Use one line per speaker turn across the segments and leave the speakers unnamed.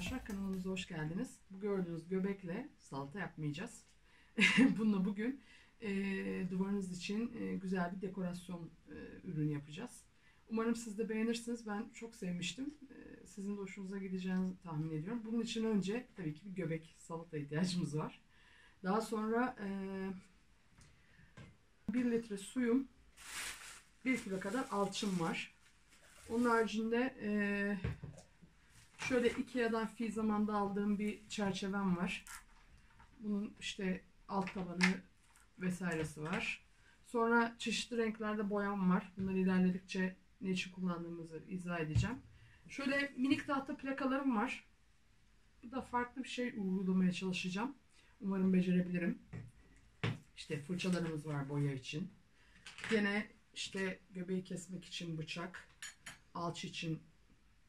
arkadaşlar, kanalımıza hoş geldiniz. Bu gördüğünüz göbekle salata yapmayacağız. Bununla bugün duvarınız için güzel bir dekorasyon ürünü yapacağız. Umarım siz de beğenirsiniz. Ben çok sevmiştim. Sizin de hoşunuza gideceğini tahmin ediyorum. Bunun için önce tabii ki bir göbek salata ihtiyacımız var. Daha sonra 1 litre suyum, 1 kilo kadar alçım var. Onun haricinde şöyle Ikea'dan fi zamanda aldığım bir çerçevem var. Bunun işte alt tabanı vesairesi var. Sonra çeşitli renklerde boyam var. Bunları ilerledikçe ne için kullandığımızı izah edeceğim. Şöyle minik tahta plakalarım var. Bu da farklı bir şey uygulamaya çalışacağım. Umarım becerebilirim. İşte fırçalarımız var boya için. Gene işte göbeği kesmek için bıçak, alçı için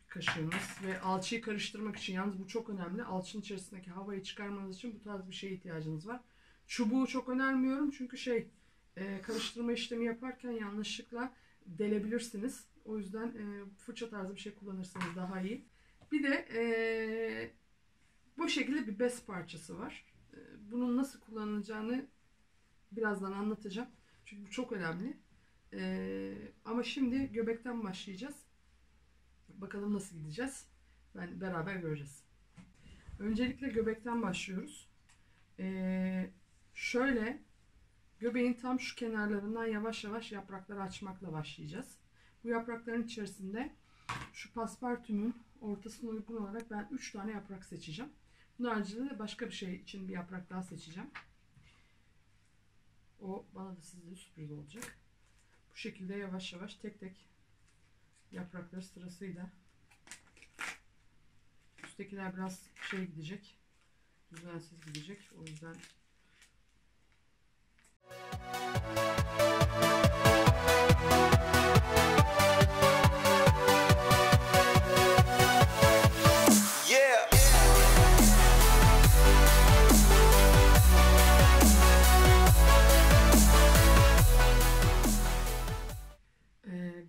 kaşığımız ve alçıyı karıştırmak için, yalnız bu çok önemli. Alçının içerisindeki havayı çıkarmanız için bu tarz bir şeye ihtiyacınız var. Çubuğu çok önermiyorum çünkü karıştırma işlemi yaparken yanlışlıkla delebilirsiniz. O yüzden fırça tarzı bir şey kullanırsanız daha iyi. Bir de bu şekilde bir bez parçası var. Bunun nasıl kullanılacağını birazdan anlatacağım. Çünkü bu çok önemli. Ama şimdi göbekten başlayacağız. Bakalım nasıl gideceğiz. Beraber göreceğiz. Öncelikle göbekten başlıyoruz. Şöyle göbeğin tam şu kenarlarından yavaş yavaş yaprakları açmakla başlayacağız. Bu yaprakların içerisinde şu paspartümün ortasına uygun olarak ben 3 tane yaprak seçeceğim. Bunun haricinde de başka bir şey için bir yaprak daha seçeceğim. O bana da size sürpriz olacak. Bu şekilde yavaş yavaş tek tek yaprakları sırasıyla. Üsttekiler biraz gidecek. Düzensiz gidecek. O yüzden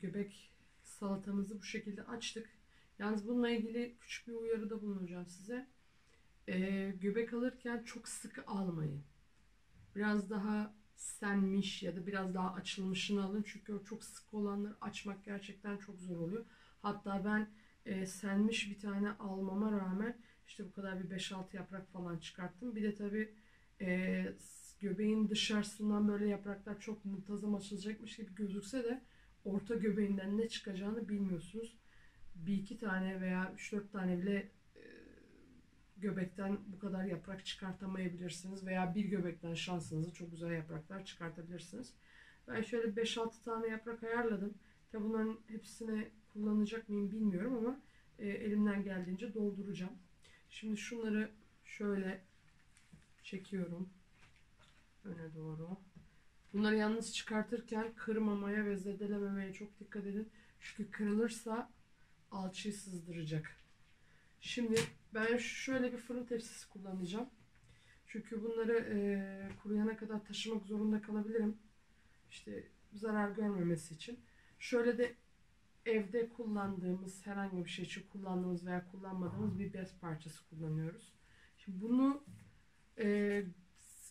göbek salatamızı bu şekilde açtık. Yalnız bununla ilgili küçük bir uyarıda bulunacağım size. Göbek alırken çok sıkı almayın. Biraz daha senmiş ya da biraz daha açılmışını alın. Çünkü o çok sıkı olanları açmak gerçekten çok zor oluyor. Hatta ben senmiş bir tane almama rağmen işte bu kadar bir 5-6 yaprak falan çıkarttım. Bir de tabii göbeğin dışarısından böyle yapraklar çok muntazam açılacakmış gibi gözükse de orta göbeğinden ne çıkacağını bilmiyorsunuz. Bir iki tane veya 3-4 tane bile göbekten bu kadar yaprak çıkartamayabilirsiniz veya bir göbekten şansınızı çok güzel yapraklar çıkartabilirsiniz. Ben şöyle 5-6 tane yaprak ayarladım. Tabi bunların hepsini kullanacak mıyım bilmiyorum ama elimden geldiğince dolduracağım. Şimdi şunları şöyle çekiyorum öne doğru. Bunları yalnız çıkartırken kırmamaya ve zedelememeye çok dikkat edin. Çünkü kırılırsa alçıyı sızdıracak. Şimdi ben şöyle bir fırın tepsisi kullanacağım. Çünkü bunları kuruyana kadar taşımak zorunda kalabilirim. İşte zarar görmemesi için. Şöyle de evde kullandığımız, herhangi bir şey için kullandığımız veya kullanmadığımız bir bez parçası kullanıyoruz. Şimdi bunu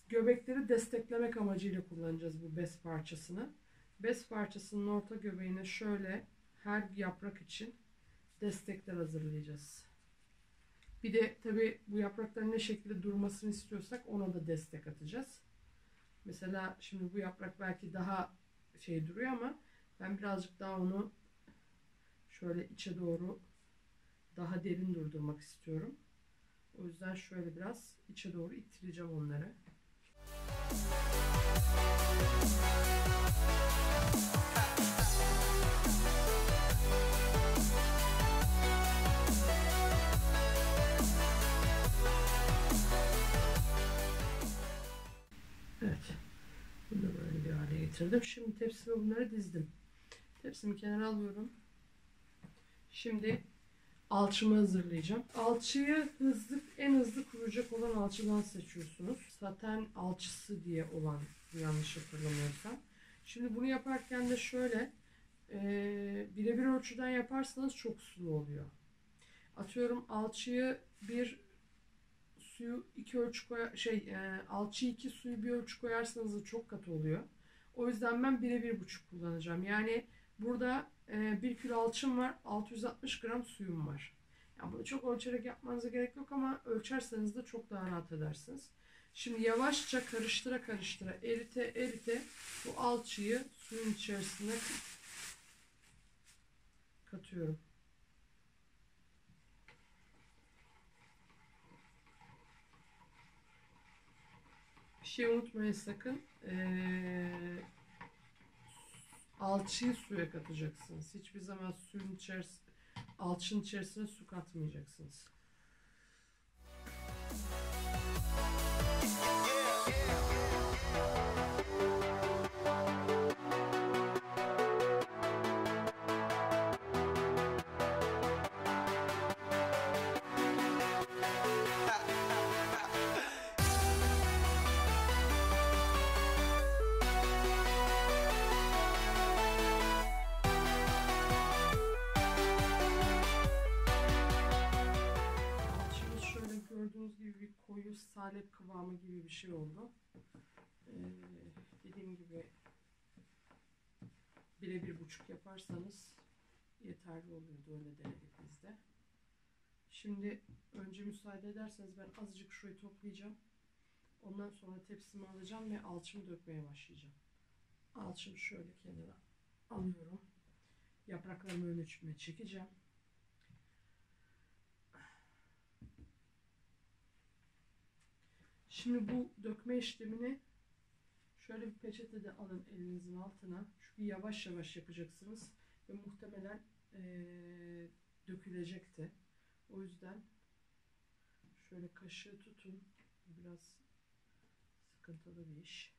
göbekleri desteklemek amacıyla kullanacağız bu bez parçasını. Bez parçasının orta göbeğine şöyle her yaprak için destekler hazırlayacağız. Bir de tabi bu yaprakların ne şekilde durmasını istiyorsak ona da destek atacağız. Mesela şimdi bu yaprak belki daha duruyor ama ben birazcık daha onu şöyle içe doğru daha derin durdurmak istiyorum. O yüzden şöyle biraz içe doğru ittireceğim onları. Evet. Bunu da böyle bir hale getirdim. Şimdi tepsime bunları dizdim. Tepsimi kenara alıyorum. Şimdi alçımı hazırlayacağım. Alçıyı en hızlı kuruyacak olan alçıdan seçiyorsunuz. Saten alçısı diye olan, yanlış hatırlamıyorsam. Şimdi bunu yaparken de şöyle birebir ölçüden yaparsanız çok sulu oluyor. Atıyorum alçıyı bir suyu 2 ölçü alçıyı 2 suyu 1 ölçü koyarsanız da çok katı oluyor. O yüzden ben 1'e 1,5 kullanacağım. Yani burada 1 kilo alçım var, 660 gram suyum var. Yani bunu çok ölçerek yapmanıza gerek yok ama ölçerseniz de çok daha rahat edersiniz. Şimdi yavaşça karıştıra karıştıra erite erite bu alçıyı suyun içerisine katıyorum. Bir şey unutmayın sakın. Alçıyı suya katacaksınız. Hiçbir zaman alçının içerisine su katmayacaksınız. Gördüğünüz gibi bir koyu salep kıvamı gibi bir şey oldu. Dediğim gibi 1'e 1,5 yaparsanız yeterli oluyordu, öyle denedik biz de. Şimdi önce müsaade ederseniz ben azıcık şurayı toplayacağım. Ondan sonra tepsimi alacağım ve alçımı dökmeye başlayacağım. Alçımı şöyle kenara alıyorum. Yapraklarımı ön içime çekeceğim. Şimdi bu dökme işlemini şöyle bir peçete alın elinizin altına. Çünkü yavaş yavaş yapacaksınız ve muhtemelen dökülecekti. O yüzden şöyle kaşığı tutun. Biraz sıkıntılı bir iş.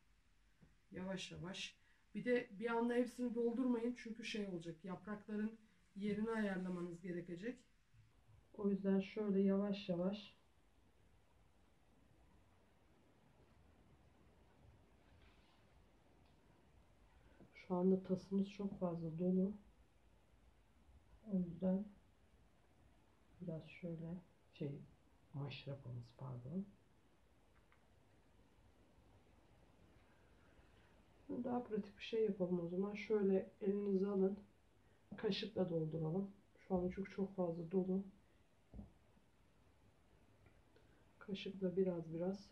Yavaş yavaş. Bir de bir anda hepsini doldurmayın çünkü şey olacak. Yaprakların yerini ayarlamanız gerekecek. O yüzden şöyle yavaş yavaş şu anda tasımız çok fazla dolu. O yüzden biraz şöyle maşrapamız pardon. Daha pratik bir şey yapalım o zaman. Şöyle elinizi alın. Kaşıkla dolduralım. Şu an çünkü çok fazla dolu. Kaşıkla biraz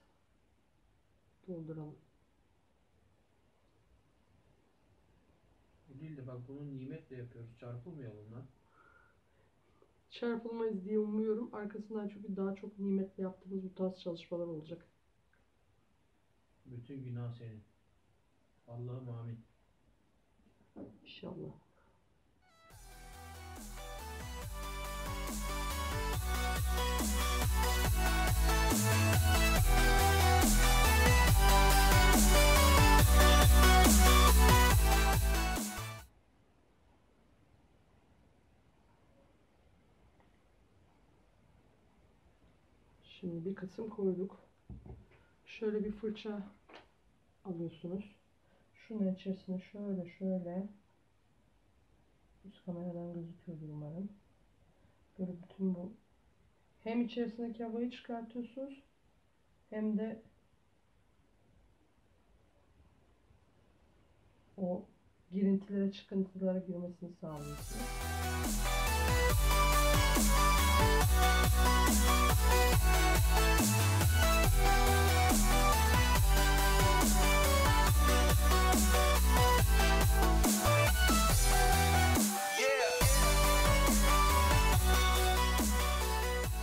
dolduralım.
Bu değil de bak bunu nimetle yapıyoruz. Çarpılmayalım lan.
Çarpılmayız diye umuyorum. Arkasından çünkü daha çok nimetle yaptığımız bu tarz çalışmalar olacak.
Bütün günah senin. Allah'ım amin.
İnşallah. Şimdi bir kısım koyduk. Şöyle bir fırça alıyorsunuz. Şunun içerisine şöyle üst kameradan gözüküyordur umarım. Böyle bütün bu hem içerisindeki havayı çıkartıyorsunuz hem de o girintilere çıkıntılara girmesini sağlıyorsunuz.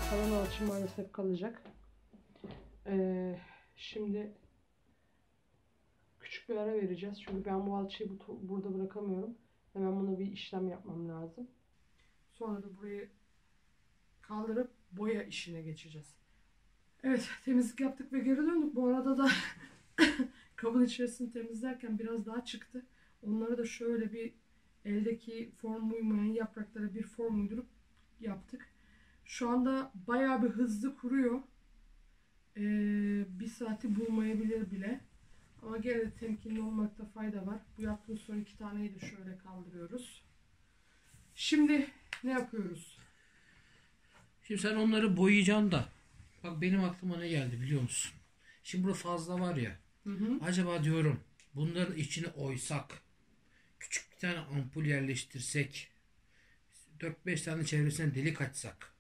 Kalan alçı maalesef kalacak. Şimdi küçük bir ara vereceğiz. Çünkü ben bu alçıyı burada bırakamıyorum. Hemen buna bir işlem yapmam lazım. Sonra da burayı kaldırıp boya işine geçeceğiz. Evet, temizlik yaptık ve geri döndük. Bu arada da kabın içerisini temizlerken biraz daha çıktı. Onları da şöyle bir eldeki form uymayan yapraklara bir form uydurup yaptık. Şu anda bayağı bir hızlı kuruyor. Bir saati bulmayabilir bile. Ama gene de temkinli olmakta fayda var. Bu yaptığımız son 2 taneyi de şöyle kaldırıyoruz. Şimdi ne yapıyoruz?
Şimdi sen onları boyayacaksın da. Bak benim aklıma ne geldi biliyor musun? Şimdi burada fazla var ya.
Hı hı.
Acaba diyorum bunların içine oysak. Küçük bir tane ampul yerleştirsek. 4-5 tane çevresine delik açsak.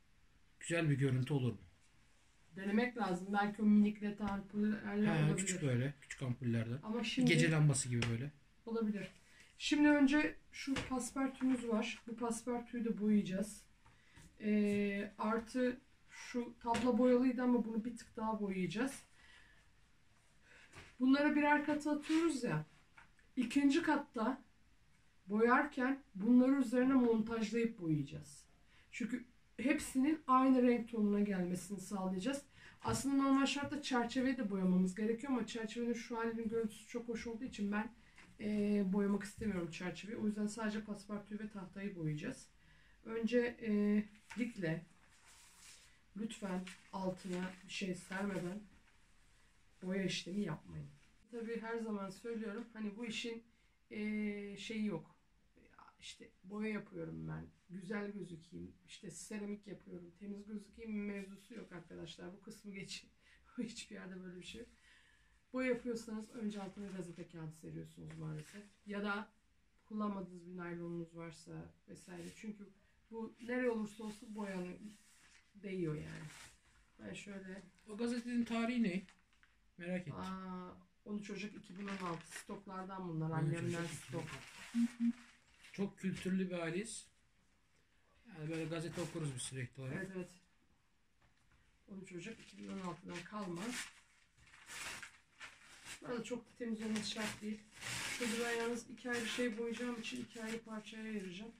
Güzel bir görüntü olur mu?
Denemek lazım. Belki o minik led ampullerle olabilir.
Küçük böyle. Küçük ampullerden.
Ama
Bir
şimdi
gece lambası gibi böyle.
olabilir. Şimdi önce şu paspartümüz var. Bu paspartüyü de boyayacağız. Artı şu tablo boyalıydı ama bunu bir tık daha boyayacağız. Bunlara birer katı atıyoruz ya. İkinci katta boyarken bunları üzerine montajlayıp boyayacağız. Çünkü hepsinin aynı renk tonuna gelmesini sağlayacağız. Aslında normal şartta çerçeveyi de boyamamız gerekiyor ama çerçevenin şu halinin görüntüsü çok hoş olduğu için ben boyamak istemiyorum çerçeveyi. O yüzden sadece paspartüyü ve tahtayı boyayacağız. Önce dikle lütfen altına bir şey sermeden boya işlemi yapmayın. Tabii her zaman söylüyorum, hani bu işin şeyi yok. İşte boya yapıyorum ben, güzel gözükeyim, işte seramik yapıyorum, temiz gözükeyim mevzusu yok arkadaşlar. Bu kısmı geçin. Hiçbir yerde böyle bir şey yok. Boya yapıyorsanız önce altına gazete kağıdı seriyorsunuz maalesef. Ya da kullanmadığınız bir naylonunuz varsa vesaire. Çünkü bu nereye olursa olsun boyanın değiyor yani. Ben şöyle...
O gazetenin tarihi ne? Merak ettim.
13 Ocak 2016 stoklardan bunlar.
13
Annemden
Ocak
stok.
Çok kültürlü bir aileyiz. Yani böyle gazete okuruz biz sürekli olarak.
Evet evet. 13 Ocak 2016'dan kalma. Burada çok da temiz olması şart değil. Şurada ben yalnız 2 ayrı şey boyayacağım için 2 ayrı parçaya ayıracağım.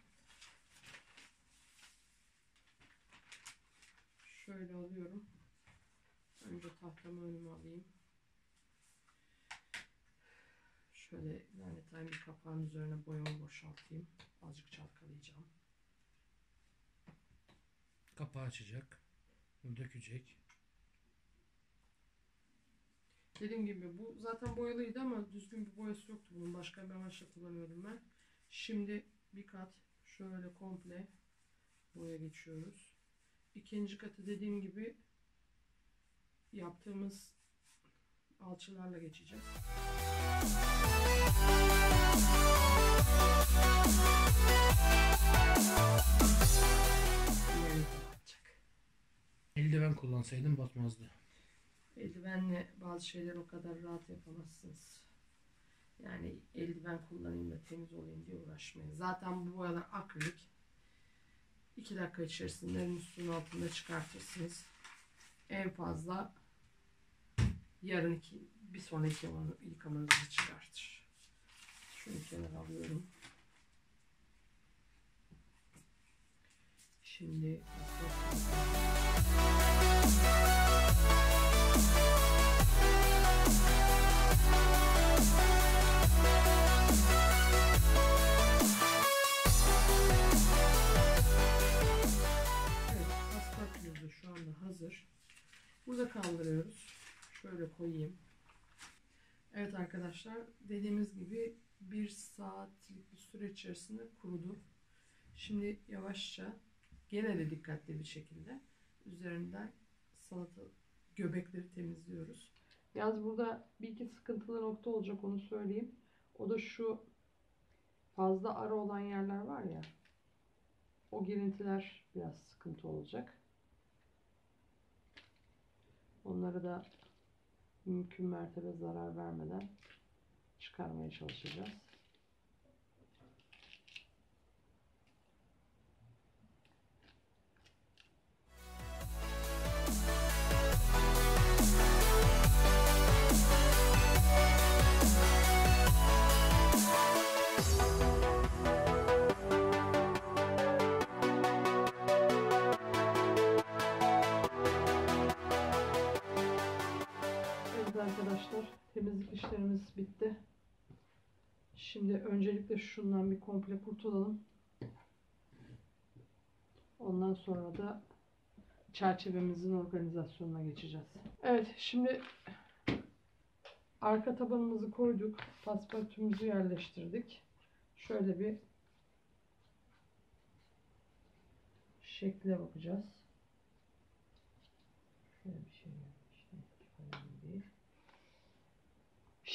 Şöyle alıyorum. Önce tahtamı önüme alayım. Şöyle lanetayım bir kapağın üzerine boyamı boşaltayım. Azıcık çalkalayacağım.
Kapağı açacak. Bunu dökecek.
Dediğim gibi bu zaten boyalıydı ama düzgün bir boyası yoktu bunun. Başka bir amaçla kullanıyordum ben. Şimdi bir kat şöyle komple boya geçiyoruz. İkinci katı dediğim gibi yaptığımız alçılarla geçeceğiz.
Eldiven kullansaydım batmazdı.
Eldivenle bazı şeyler o kadar rahat yapamazsınız. Yani eldiven kullanayım da temiz olayım diye uğraşmayın. Zaten bu boyalar akrilik. 2 dakika içerisinde elin üstünün altında çıkartırsınız. En fazla yarın bir sonraki yıkamanızı çıkartır. Şunu kenara alıyorum. Şimdi şu anda hazır. Burada kaldırıyoruz. Şöyle koyayım. Evet arkadaşlar, dediğimiz gibi 1 saatlik bir süre içerisinde kurudu. Şimdi yavaşça, gene de dikkatli bir şekilde üzerinden salata göbekleri temizliyoruz. Yalnız burada bir iki sıkıntılı nokta olacak, onu söyleyeyim. O da şu fazla ara olan yerler var ya, o girintiler biraz sıkıntı olacak. Onları da mümkün mertebe zarar vermeden çıkarmaya çalışacağız. Arkadaşlar, temizlik işlerimiz bitti. Şimdi öncelikle şundan bir komple kurtulalım. Ondan sonra da çerçevemizin organizasyonuna geçeceğiz. Evet, şimdi arka tabanımızı koyduk. Paspartümüzü yerleştirdik. Şöyle bir şekle bakacağız.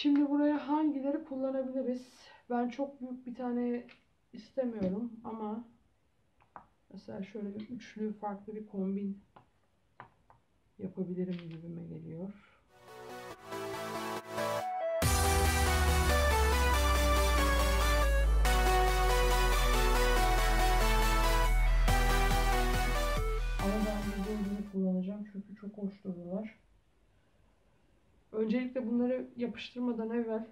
Şimdi buraya hangileri kullanabiliriz? Ben çok büyük bir tane istemiyorum ama mesela şöyle bir üçlü farklı bir kombin yapabilirim gibime geliyor. Ama ben bu ürünü kullanacağım çünkü çok hoş durdular. Öncelikle bunları yapıştırmadan evvel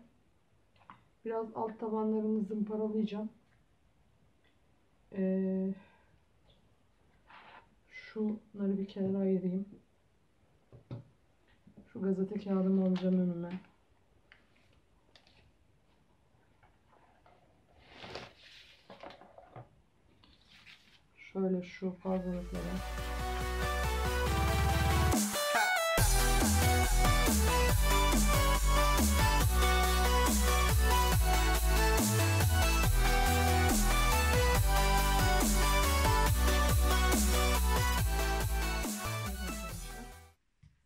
biraz alt tabanlarını zımparalayacağım. Şunları bir kenara ayırayım. Şu gazete kağıdımı alacağım önüme. Şöyle şu fazlalıkları.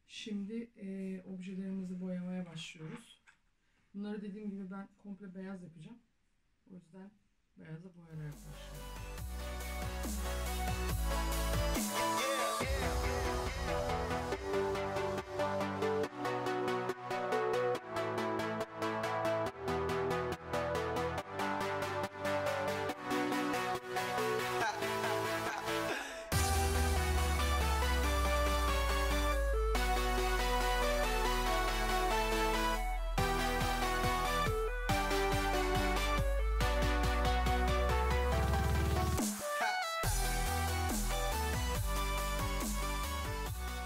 Şimdi objelerimizi boyamaya başlıyoruz. Bunları dediğim gibi ben komple beyaz yapacağım. O yüzden beyaza boyayarak başlıyorum.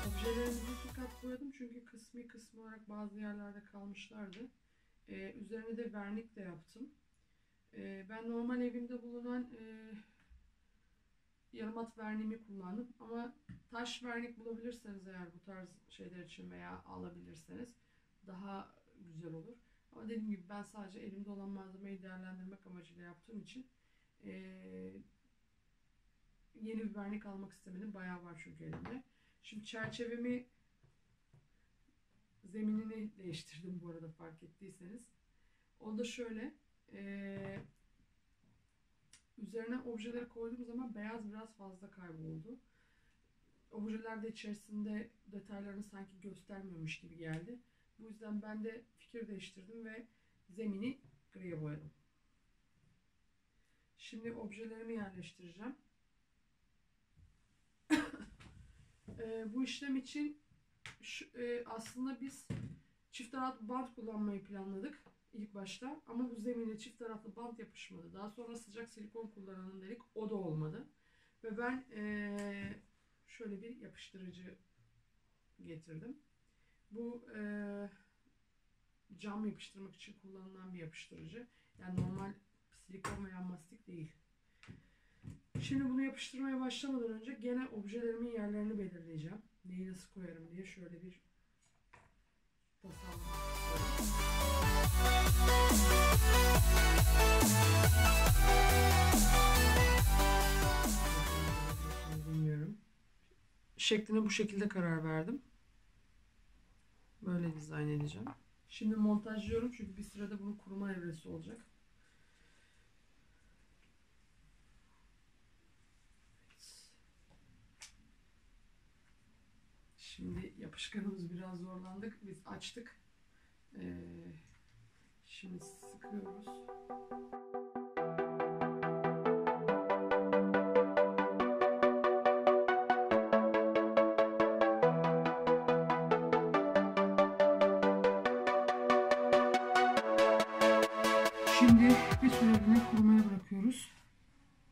Objelerimizi 2 kat boyadım çünkü kısmı olarak bazı yerlerde kalmışlardı. Üzerine de vernik de yaptım. Ben normal evimde bulunan yarım at verniğimi kullandım ama taş vernik bulabilirseniz eğer bu tarz şeyler için veya alabilirseniz daha güzel olur. Ama dediğim gibi ben sadece elimde olan malzemeyi değerlendirmek amacıyla yaptığım için yeni bir vernik almak istemedim. Bayağı var çünkü elimde. Şimdi çerçevemi, zeminini değiştirdim bu arada fark ettiyseniz. O da şöyle. Üzerine objeleri koyduğum zaman beyaz biraz fazla kayboldu. Objeler de içerisinde detaylarını sanki göstermiyormuş gibi geldi. Bu yüzden ben de fikir değiştirdim ve zemini griye boyadım. Şimdi objelerimi yerleştireceğim. Bu işlem için aslında biz çift taraflı bant kullanmayı planladık ilk başta. Ama bu zemine çift taraflı bant yapışmadı. Daha sonra sıcak silikon kullanalım dedik. O da olmadı. Ve ben şöyle bir yapıştırıcı getirdim. Bu cam yapıştırmak için kullanılan bir yapıştırıcı. Yani normal silikon veya mastik değil. Şimdi bunu yapıştırmaya başlamadan önce gene objelerimin yerlerini belirleyeceğim. Neyi nasıl koyarım diye şöyle bir tasarlamak istiyorum. Bilmiyorum. Şekline bu şekilde karar verdim. Böyle dizayn edeceğim. Şimdi montajlıyorum çünkü bir sırada bunun kuruma evresi olacak. Şimdi yapışkanımız biraz zorlandık. Biz açtık. Şimdi sıkıyoruz. Şimdi bir süreliğine kurumaya bırakıyoruz.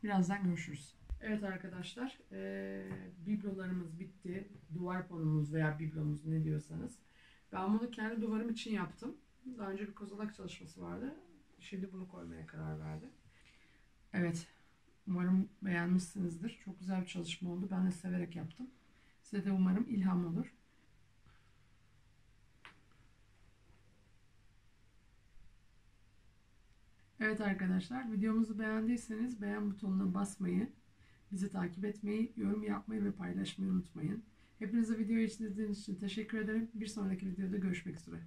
Birazdan görüşürüz. Evet arkadaşlar, biblolarımız bitti. Duvar panomuz veya biblomuz ne diyorsanız. Ben bunu kendi duvarım için yaptım. Daha önce bir kozalak çalışması vardı. Şimdi bunu koymaya karar verdim. Evet, umarım beğenmişsinizdir. Çok güzel bir çalışma oldu. Ben de severek yaptım. Size de umarım ilham olur. Evet arkadaşlar, videomuzu beğendiyseniz beğen butonuna basmayı, bizi takip etmeyi, yorum yapmayı ve paylaşmayı unutmayın. Hepinize videoyu izlediğiniz için teşekkür ederim. Bir sonraki videoda görüşmek üzere.